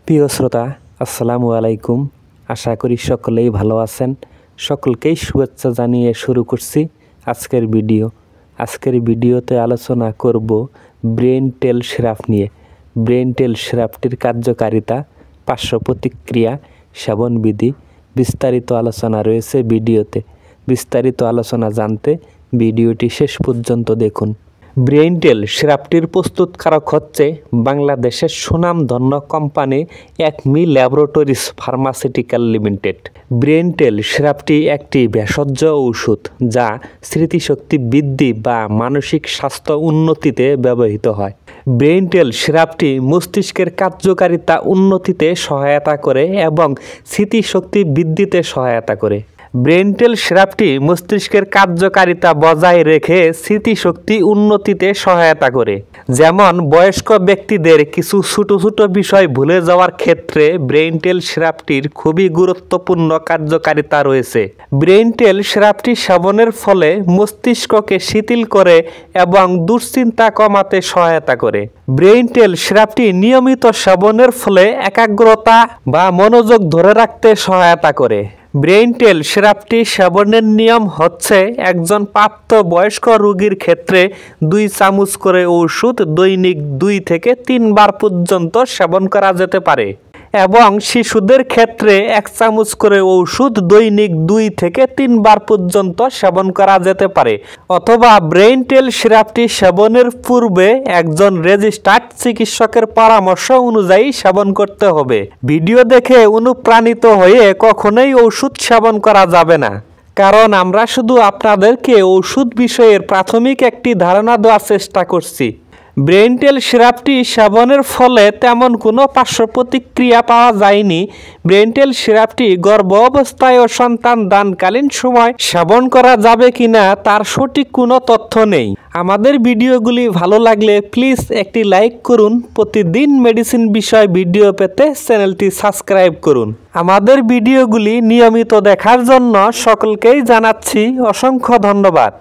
প্রিয় শ্রোতা, আসসালামু আলাইকুম। আশা করি সকলেই ভালো আছেন। সকলকেই শুভেচ্ছা জানিয়ে শুরু করছি আজকের ভিডিও। আজকের ভিডিওতে আলোচনা করব ব্রেন টেল সিরাপ নিয়ে। ব্রেন টেল সিরাপটির কার্যকারিতা, পার্শ্ব প্রতিক্রিয়া, সেবনবিধি বিস্তারিত আলোচনা রয়েছে ভিডিওতে। বিস্তারিত আলোচনা জানতে ভিডিওটি শেষ পর্যন্ত দেখুন। ব্রেন টেল সিরাপটির প্রস্তুতকারক হচ্ছে বাংলাদেশের সুনামধন্য company Acme laboratories pharmaceutical limited. Brain টেল সিরাপটি একটি ভেষজ ঔষধ যা স্মৃতিশক্তি বৃদ্ধি বা মানসিক স্বাস্থ্য উন্নতিতে ব্যবহৃত হয়। ব্রেন টেল সিরাপটি মস্তিষ্কের কার্যকারিতা উন্নতিতে সহায়তা করে এবং স্মৃতিশক্তি বৃদ্ধিতে সহায়তা করে। ব্রেন টেল সিরাপটি মস্তিষ্কের কার্যকারিতা বজায় রেখে স্মৃতিশক্তি উন্নতিতে সহায়তা করে। যেমন বয়স্ক ব্যক্তিদের কিছু ছোট ছোট বিষয় ভুলে যাওয়ার ক্ষেত্রে ব্রেন টেল সিরাপটির খুবই গুরুত্বপূর্ণ কার্যকারিতা রয়েছে। ব্রেন টেল সিরাপটি সেবনের ফলে মস্তিষ্ককে শিথিল করে এবং দুশ্চিন্তা কমাতে সহায়তা করে। ব্রেন টেল সিরাপটি নিয়মিত সেবনের ফলে একাগ্রতা বা মনোযোগ ধরে রাখতে সহায়তা করে। ব্রেন টেল সিরাপটি সেবনের নিয়ম হচ্ছে একজন প্রাপ্তবয়স্ক রোগীর ক্ষেত্রে 2 চামচ করে ওষুধ দৈনিক 2 থেকে 3 বার পর্যন্ত সেবন করা যেতে পারে এবং শিশুদের ক্ষেত্রে 1 চামচ করে ওষুধ দৈনিক 2 থেকে 3 বার পর্যন্ত সেবন করা যেতে পারে। অথবা ব্রেন টেল সিরাপটি সেবনের পূর্বে একজন রেজিস্টার্ড চিকিৎসকের পরামর্শ অনুযায়ী সেবন করতে হবে। ভিডিও দেখে অনুপ্রাণিত হয়ে কখনোই ওষুধ সেবন করা যাবে না, কারণ আমরা শুধু আপনাদেরকে ওষুধ বিষয়ের প্রাথমিক একটি ধারণা দেওয়ার চেষ্টা করছি। ব্রেন টেল সিরাপটি সেবনের ফলে তেমন কোনো পার্শ্ব প্রতিক্রিয়া পাওয়া যায়নি। ব্রেন টেল সিরাপটি গর্ভ অবস্থায় ও সন্তান দানকালীন সময় সেবন করা যাবে কিনা তার সঠিক কোনো তথ্য নেই। আমাদের ভিডিওগুলি ভালো লাগলে প্লিজ একটি লাইক করুন। প্রতিদিন মেডিসিন বিষয় ভিডিও পেতে চ্যানেলটি সাবস্ক্রাইব করুন। আমাদের ভিডিওগুলি নিয়মিত দেখার জন্য সকলকেই জানাচ্ছি অসংখ্য ধন্যবাদ।